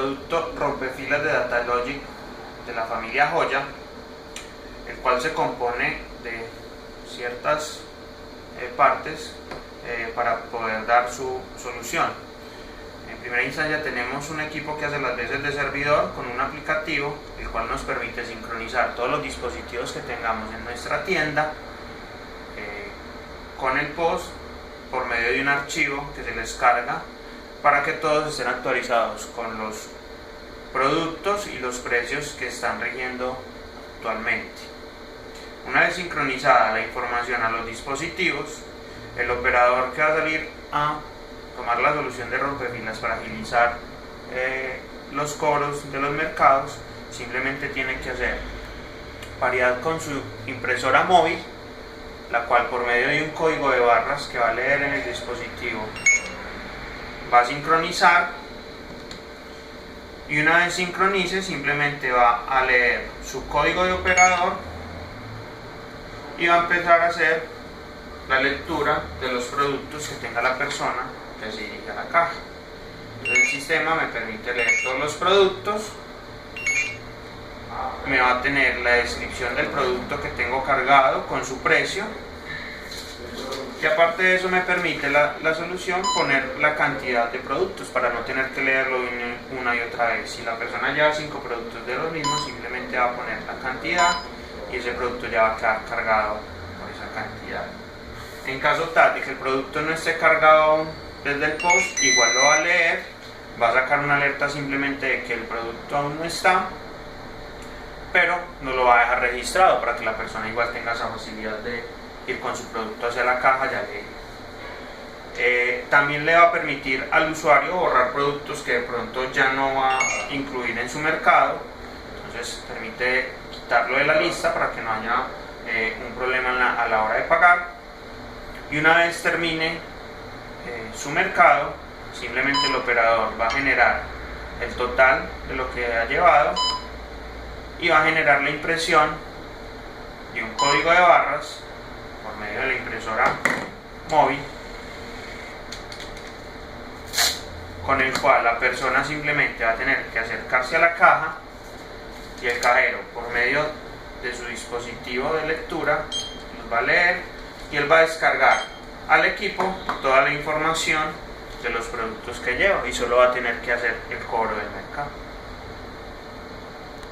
producto rompefilas de DataLogic de la familia Joya, el cual se compone de ciertas partes para poder dar su solución. En primera instancia tenemos un equipo que hace las veces de servidor con un aplicativo, el cual nos permite sincronizar todos los dispositivos que tengamos en nuestra tienda con el POS por medio de un archivo que se les carga para que todos estén actualizados con los productos y los precios que están rigiendo actualmente. Una vez sincronizada la información a los dispositivos, el operador que va a salir a tomar la solución de rompefilas para agilizar los cobros de los mercados simplemente tiene que hacer paridad con su impresora móvil, la cual por medio de un código de barras que va a leer en el dispositivo va a sincronizar, y una vez sincronice simplemente va a leer su código de operador y va a empezar a hacer la lectura de los productos que tenga la persona que se dirige a la caja. Entonces el sistema me permite leer todos los productos, me va a tener la descripción del producto que tengo cargado con su precio, y aparte de eso me permite la solución poner la cantidad de productos para no tener que leerlo una y otra vez. Si la persona lleva 5 productos de los mismos, simplemente va a poner la cantidad y ese producto ya va a quedar cargado por esa cantidad. En caso tal de que el producto no esté cargado aún desde el POS, igual lo va a leer, va a sacar una alerta simplemente de que el producto aún no está, pero no lo va a dejar registrado para que la persona igual tenga esa facilidad de ir con su producto hacia la caja ya leído. También le va a permitir al usuario borrar productos que de pronto ya no va a incluir en su mercado, entonces permite quitarlo de la lista para que no haya un problema a la hora de pagar. Y una vez termine su mercado, simplemente el operador va a generar el total de lo que ha llevado y va a generar la impresión de un código de barras por medio de la impresora móvil, con el cual la persona simplemente va a tener que acercarse a la caja y el cajero, por medio de su dispositivo de lectura, los va a leer y él va a descargar al equipo toda la información de los productos que lleva y solo va a tener que hacer el cobro del mercado.